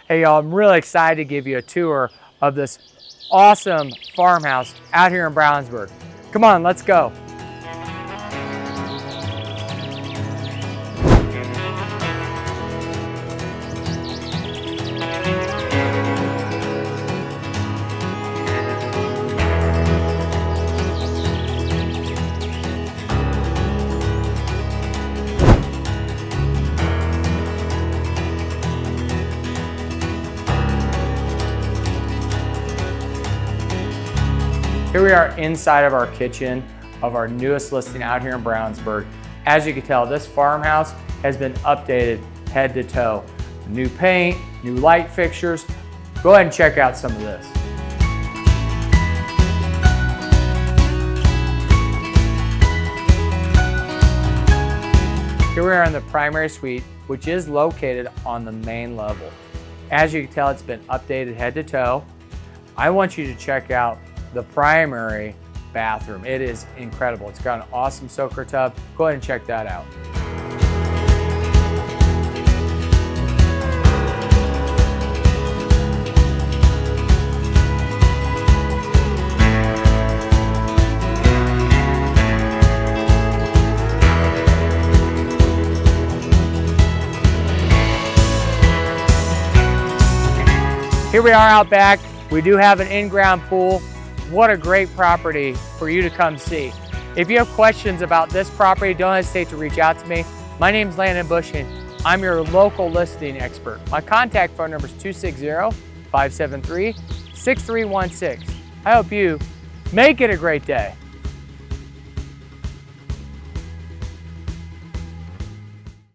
Hey y'all, I'm really excited to give you a tour of this awesome farmhouse out here in Brownsburg. Come on, let's go. Here we are inside of our kitchen of our newest listing out here in Brownsburg. As you can tell, this farmhouse has been updated head to toe. New paint, new light fixtures. Go ahead and check out some of this. Here we are in the primary suite, which is located on the main level. As you can tell, it's been updated head to toe. I want you to check out the primary bathroom. It is incredible. It's got an awesome soaker tub. Go ahead and check that out. Here we are out back. We do have an in-ground pool. What a great property for you to come see. If you have questions about this property, don't hesitate to reach out to me. My name is Landon and I'm your local listing expert. My contact phone number is 260-573-6316. I hope you make it a great day.